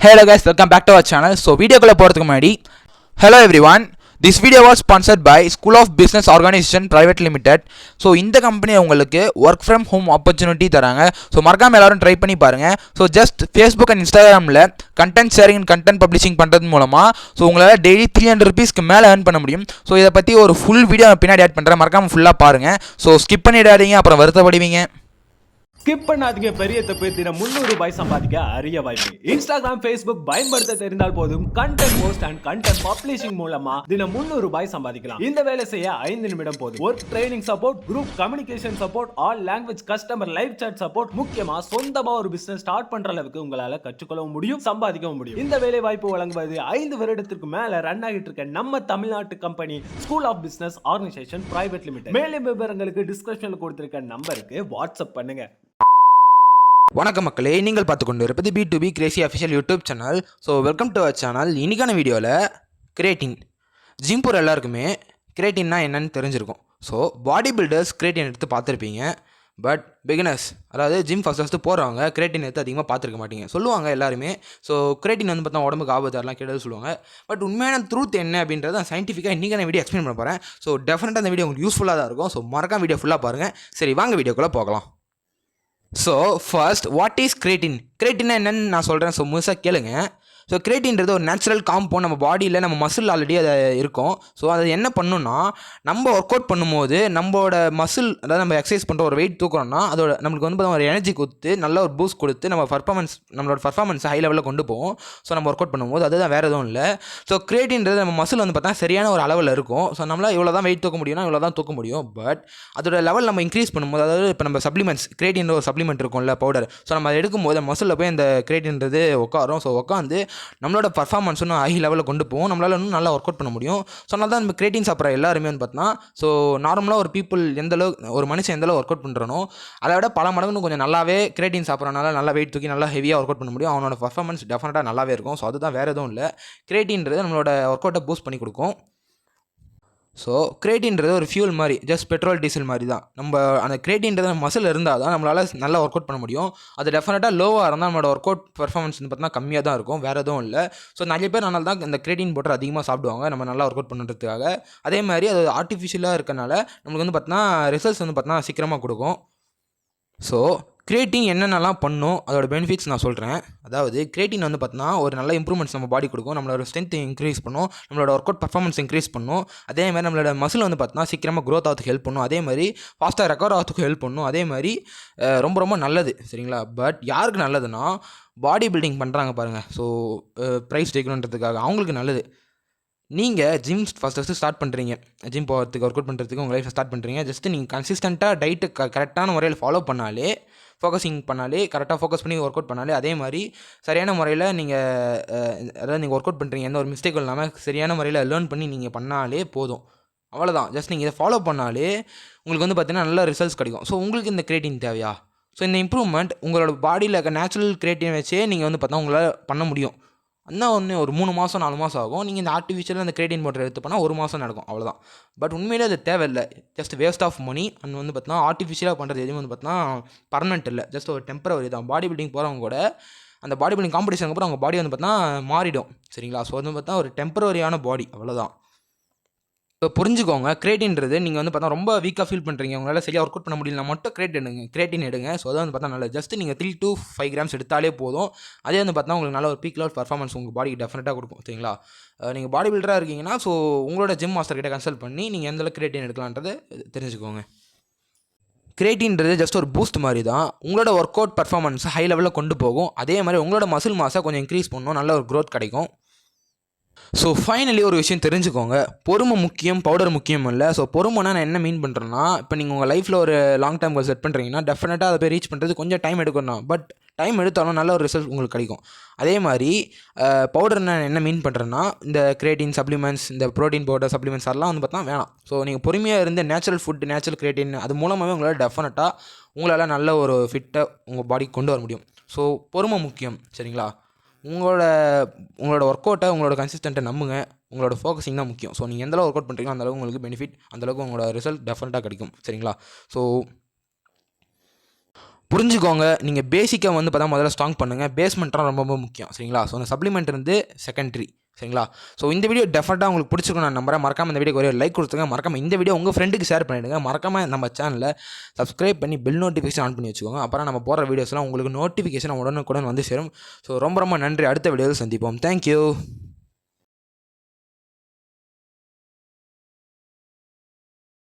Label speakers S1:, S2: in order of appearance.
S1: Hello guys, welcome back to our channel. So video kulla போறதுக்கு முன்னாடி hello everyone. This video was sponsored by School of Business Organization Private Limited. So இந்த company உங்களுக்கு work from home opportunity தராங்க. So மறக்காம எல்லாரும் try பண்ணி பாருங்க. So just Facebook and Instagramல content sharing and content publishing பண்றது மூலமா so உங்களால டெய்லி 300 ரூபீஸ்க்கு மேல earn பண்ண முடியும். So இத பத்தி ஒரு full வீடியோ பின்னாடி ஆட் பண்றேன். மறக்காம ஃபுல்லா பாருங்க. So skip பண்ணிடாதீங்க, அப்புறம் வருத்தப்படுவீங்க.
S2: ஸ்கிப் பண்ணாதீங்க, பெரிய தப்பு. தினம் 300 ரூபாய் சம்பாதிக்க அரிய வாய்ப்பு. இன்ஸ்டாகிராம், ஃபேஸ்புக் பயன்படுத்த தெரிந்தால் போதும். Content post and content publishing மூலமா தினம் 300 ரூபாய் சம்பாதிக்கலாம். இந்த வேலை செய்ய 5 நிமிடம் போதும். Work training support, group communication support, all language customer live chat support, முக்கியமா சொந்தமா ஒரு பிசினஸ் ஸ்டார்ட் பண்ற அளவுக்கு உங்களால கற்றுக்கொள்ளவும் முடியும், சம்பாதிக்கவும் முடியும். இந்த வேலை வாய்ப்பு வழங்குவது 5 வருடத்திற்கு மேல ரன் ஆகிட்டு இருக்க நம்ம தமிழ்நாட்டு company school of business organisation private limited. மேலும் விவரங்களுக்கு டிஸ்கிரிப்ஷன்ல கொடுத்திருக்க நம்பருக்கு வாட்ஸ்அப் பண்ணுங்க.
S1: வணக்கம் மக்களே, நீங்கள் பார்த்து கொண்டு இருப்பது B2B crazy official YouTube channel. So welcome to our channel. இன்றைக்கான வீடியோவில் கிரேட்டின், ஜிம் போகிற எல்லாருக்குமே கிரேட்டின்னா என்னன்னு தெரிஞ்சிருக்கும். ஸோ பாடி பில்டர்ஸ் கிரேட்டின் எடுத்து பார்த்துருப்பீங்க. பட் பிகினர்ஸ், அதாவது ஜிம் ஃபஸ்ட்டு போகிறவங்க கிரேட்டின் எடுத்து அதிகமாக பார்த்துருக்க மாட்டீங்க. சொல்லுவாங்க எல்லாருமே. ஸோ கிரேட்டின் வந்து பார்த்தா உடம்புக்கு ஆபத்தாரெலாம் கேட்டது சொல்லுவாங்க. பட் உண்மையான ட்ரூத் என்ன அப்படின்றத நான் சயின்டிஃபிக்காக இன்றைக்கான வீடியோ எக்ஸ்பிளைன் பண்ண போகிறேன். ஸோ டெஃபினட்டாக அந்த வீடியோ உங்களுக்கு யூஸ்ஃபுல்லாக தான் இருக்கும். ஸோ மறக்காம வீடியோ ஃபுல்லாக பாருங்கள். சரி, வாங்க வீடியோக்குள்ளே போகலாம். So first, what is creatine? கிரேட்டின்னா என்னன்னு நான் சொல்கிறேன். ஸோ முழுசாக கேளுங்க. ஸோ கிரேட்டின்றது ஒரு நேச்சுரல் காம்பவுண்ட். நம்ம பாடியில் நம்ம மசில் ஆல்ரெடி அதை இருக்கும். ஸோ அது என்ன பண்ணுன்னா, நம்ம ஒர்க் அவுட் பண்ணும்போது நம்மளோட மசில், அதாவது நம்ம எக்ஸசைஸ் பண்ணுற ஒரு வெயிட் தூக்குறோம்னா அதோட நம்மளுக்கு வந்து ஒரு எனர்ஜி கொடுத்து நல்ல ஒரு பூஸ்ட் கொடுத்து நம்மளோட பர்ஃபார்மன்ஸ் ஹை லெவலில் கொண்டு போகும். ஸோ நம்ம ஒர்க் அவுட் பண்ணும்போது அதுதான் வேறு எதுவும் இல்லை. ஸோ கிரேட்டின்றது நம்ம மசில் வந்து பார்த்தா சரியான ஒரு அளவில் இருக்கும். ஸோ நம்மளால் இவ்வளோ தான் வெயிட் தூக்க முடியும்னா இவ்வளோ தான் தூக்க முடியும். பட் அதோட லெவல் நம்ம இன்க்ரீஸ் பண்ணும்போது, அதாவது இப்போ நம்ம சப்ளிமெண்ட்ஸ், கிரேட்டின் ஒரு சப்ளிமெண்ட் இருக்கும்ல, பவுடர். ஸோ நம்ம அதை எடுக்கும்போது மசிலில் போய் அந்த கிரேட்டின்றது உட்காரும். ஸோ உட்காந்து நம்மளோட பர்ஃபார்மன்ஸ் இன்னும் ஹை லெவலில் கொண்டு போகும். நம்மளால் இன்னும் நல்லா ஒர்க் அவுட் பண்ண முடியும். ஸோ அதனால தான் நம்ம கிரேட்டின் சாப்பிட்ற எல்லாருமே வந்து பார்த்தோன்னா, ஸோ நார்மலாக ஒரு பீப்புள் ஒரு மனுஷன் எந்தளவு ஒர்க் அவுட் பண்ணுறனோ அதை விட பல மடங்கு கொஞ்சம் நல்லாவே கிரேட்டின் சாப்பிட்றனால நல்லா வெயிட் தூக்கி நல்லா ஹெவியாக ஒர்க் அவுட் பண்ண முடியும். அவனோட பர்ஃபார்மன்ஸ் டெஃபினட்டாக நல்லாவே இருக்கும். ஸோ அதுதான் வேறு எதுவும் இல்லை. கிரேட்டின்றது நம்மளோட ஒர்க் அவுட்டை பூஸ்ட் பண்ணி கொடுக்கும். ஸோ கிரேட்டின்றது ஒரு ஃபியூல் மாதிரி, ஜஸ்ட் பெட்ரோல் டீசல் மாதிரி தான். நம்ம அந்த கிரேட்டின்றது மசில் இருந்தால் தான் நம்மளால் நல்லா ஒர்க் அவுட் பண்ண முடியும். அது டெஃபினட்டாக லோவாக இருந்தால் நம்மளோட ஒர்க் அவுட் பர்ஃபார்மன்ஸ் வந்து பார்த்தீங்கன்னா கம்மியாக தான் இருக்கும், வேறு எதுவும் இல்லை. ஸோ நிறைய பேர் அதனால தான் இந்த கிரேட்டின் பவுடர் அதிகமாக சாப்பிடுவாங்க, நம்ம நல்லா ஒர்க் அவுட் பண்ணுறதுக்காக. அதே மாதிரி அது ஆர்டிஃபிஷியலாக இருக்கனால நம்மளுக்கு வந்து பார்த்தீங்கன்னா ரிசல்ட்ஸ் வந்து பார்த்தீங்கன்னா சீக்கிரமாக கொடுக்கும். ஸோ கிரேட்டின் என்னென்னலாம் பண்ணும், அதோட பெனிஃபிட்ஸ் நான் சொல்கிறேன். அதாவது கிரேட்டின் வந்து பார்த்தீங்கன்னா ஒரு நல்ல இம்ப்ரூவ்மெண்ட்ஸ் நம்ம பாடி கொடுக்கும். நம்மளோட ஸ்ட்ரென்த் இன்க்ரீஸ் பண்ணும், நம்மளோட ஒர்க் அவுட் பர்ஃபார்மன்ஸ் இன்க்ரீஸ் பண்ணும். அதே மாதிரி நம்மளோட மசில் வந்து பார்த்தீங்கன்னா சீக்கிரமாக க்ரோத் ஆகிறதுக்கு ஹெல்ப் பண்ணும். அதே மாதிரி ஃபாஸ்ட்டாக ரெக்கவர் ஆகிறதுக்கு ஹெல்ப் பண்ணும். அதே மாதிரி ரொம்ப ரொம்ப நல்லது, சரிங்களா? பட் யாருக்கு நல்லதுன்னா, பாடி பில்டிங் பண்ணுறாங்க பாருங்கள், ஸோ ப்ரைஸ் ஜெயிக்கணுன்றதுக்காக அவங்களுக்கு நல்லது. நீங்கள் ஜிம் ஃபஸ்ட்டு ஸ்டார்ட் பண்ணுறீங்க, ஜிம் போகிறதுக்கு ஒர்க் அவுட் பண்ணுறதுக்கு உங்கள் லைஃப்பை ஸ்டார்ட் பண்ணுறீங்க. ஜஸ்ட்டு நீங்கள் கன்சிஸ்டண்ட்டாக டயட்டு கரெக்டான முறையில் ஃபாலோ பண்ணாலே, ஃபோக்கஸிங் பண்ணாலே, கரெக்டாக ஃபோக்கஸ் பண்ணி ஒர்க் அவுட் பண்ணாலே, அதே மாதிரி சரியான முறையில் நீங்கள் அதாவது நீங்கள் ஒர்க் அவுட் பண்ணுறீங்க, எந்த ஒரு மிஸ்டேக்கும் இல்லாமல் சரியான முறையில் லேர்ன் பண்ணி நீங்கள் பண்ணாலே போதும். அவ்வளோதான். ஜஸ்ட் நீங்கள் இதை ஃபாலோ பண்ணாலே உங்களுக்கு வந்து பார்த்தீங்கன்னா நல்ல ரிசல்ட்ஸ் கிடைக்கும். ஸோ உங்களுக்கு இந்த கிரேட்டின் தேவையா? ஸோ இந்த இம்ப்ரூவ்மெண்ட் உங்களோட பாடியில் இருக்க நேச்சுரல் கிரேட்டின் வச்சே நீங்கள் வந்து பார்த்தா உங்களால் பண்ண முடியும். இன்னும் ஒன்று ஒரு 3 மாதம் 4 மாதம் ஆகும். நீங்கள் இந்த ஆர்டிஃபிஷியலாக அந்த கிரேட்டின் பவுடர் எடுத்து பண்ணால் 1 மாதம் நடக்கும், அவ்வளோதான். பட் உண்மையிலே அது தேவையில்லை, just waste of money. And வந்து பார்த்தீங்கன்னா ஆர்டிஃபிஷியலாக பண்ணுறது எதுவும் வந்து பார்த்தீங்கன்னா பர்மனெண்ட் இல்லை, ஜஸ்ட் ஒரு டெம்பரவரி தான். பாடி பில்டிங் போகிறவங்க கூட அந்த பாடி பில்டிங் காம்படிஷனுக்கு அப்புறம் அவங்க பாடி வந்து பார்த்தீங்கன்னா மாறிடும், சரிங்களா? ஸோ வந்து பார்த்தா ஒரு டெம்பரவரியான பாடி, அவ்வளோதான். இப்போ புரிஞ்சுக்கோங்க, கிரேட்டின்றது நீங்கள் வந்து பார்த்தா ரொம்ப வீக்காக ஃபீல் பண்ணுறீங்க, உங்களால் சரியாக ஒர்க் அவுட் பண்ண முடியல, மட்டும் கிரேட்டின் எடுங்க. ஸோ அதை வந்து பார்த்தா நல்லது. ஜஸ்ட் நீங்கள் 3 to 5 கிராம்ஸ் எடுத்தாலே போதும். அதே வந்து பார்த்தா உங்களுக்கு நல்ல ஒரு பீக் லெவல் பர்ஃபார்மன்ஸ் உங்கள் பாடிக்கு டெஃபினட்டாக கொடுக்கும், சரிங்களா? நீங்கள் பாடி பில்டராக இருக்கீங்கன்னா, ஸோ உங்களோட ஜிம் மாஸ்டர் கிட்ட கன்சல்ட் பண்ணி நீங்கள் எந்தளவுக்கு கிரேட்டின் எடுக்கலான்றதை தெரிஞ்சுக்கோங்க. கிரேட்டின்றது ஜஸ்ட் ஒரு பூஸ்ட் மாதிரி தான். உங்களோட ஒர்க் அவுட் பர்ஃபார்மன்ஸ் ஹை லெவலில் கொண்டு போகும். அதே மாதிரி உங்களோட மசில் மாஸை கொஞ்சம் இன்க்ரீஸ் பண்ணணும், நல்ல ஒரு க்ரோத் கிடைக்கும். ஸோ ஃபைனலி ஒரு விஷயம் தெரிஞ்சுக்கோங்க, பொறுமை முக்கியம், பவுடர் முக்கியம் இல்லை. ஸோ பொறுமைனா நான் என்ன மீன் பண்ணுறேன்னா, இப்போ நீங்கள் உங்கள் லைஃப்பில் ஒரு லாங் டைம் கோல் செட் பண்ணுறீங்கன்னா டெஃபினட்டாக அதை போய் ரீச் பண்ணுறது கொஞ்சம் டைம் எடுக்கணும். பட் டைம் எடுத்தாலும் நல்ல ஒரு ரிசல்ட் உங்களுக்கு கிடைக்கும். அதே மாதிரி பவுடர் நான் என்ன மீன் பண்ணுறேன்னா, இந்த கிரேட்டின் சப்ளிமெண்ட்ஸ், இந்த ப்ரோட்டீன் பவுடர் சப்ளிமெண்ட்ஸ் அதெல்லாம் வந்து பார்த்தா வேணாம். ஸோ நீங்கள் பொறுமையாக இருந்து நேச்சுரல் ஃபுட், நேச்சுரல் கிரேட்டின், அது மூலமாகவே உங்களால் டெஃபினட்டாக உங்களால் நல்ல ஒரு ஃபிட்டை உங்கள் பாடிக்கு கொண்டு வர முடியும். ஸோ பொறுமை முக்கியம், சரிங்களா? உங்களோட ஒர்க் அவுட்டை, உங்களோட கன்சிஸ்டண்ட்டை நம்புங்க. உங்களோட ஃபோக்கஸிங் தான் முக்கியம். ஸோ நீங்கள் எந்தளவு ஒர்க் அவுட் பண்ணுறீங்களோ அந்தளவுக்கு உங்களுக்கு பெனிஃபிட், அந்தளவுக்கு உங்களோட ரிசல்ட் டெஃபினட்டாக கிடைக்கும், சரிங்களா? ஸோ புரிஞ்சுக்கோங்க. நீங்கள் பேசிக்காக வந்து பார்த்தா முதல்ல ஸ்ட்ராங் பண்ணுங்கள். பேஸ்மெண்ட்லாம் ரொம்ப ரொம்ப முக்கியம் சரிங்களா. ஸோ அந்த சப்ளிமெண்ட் வந்து செகண்டரி சரிங்களா. ஸோ இந்த வீடியோ டெஃபினட்டாக உங்களுக்கு பிடிச்சிருக்கும் நான் நம்புறேன். மறக்காம இந்த வீடியோக்கு ஒரு லைக் கொடுத்துங்க. மறக்காம இந்த வீடியோ உங்கள் ஃப்ரெண்டுக்கு ஷேர் பண்ணிவிடுங்க. மறக்காம நம்ம சேனலை சப்ஸ்கிரைப் பண்ணி பெல் நோட்டிஃபிகேஷன் ஆன் பண்ணி வச்சுக்கோங்க. அப்புறம் நம்ம போடுற வீடியோஸ்லாம் உங்களுக்கு நோட்டிஃபிகேஷன் உடனுக்குடன் வந்து சேரும். ஸோ ரொம்ப ரொம்ப நன்றி. அடுத்த வீடியோவில் சந்திப்போம். தேங்க்யூ.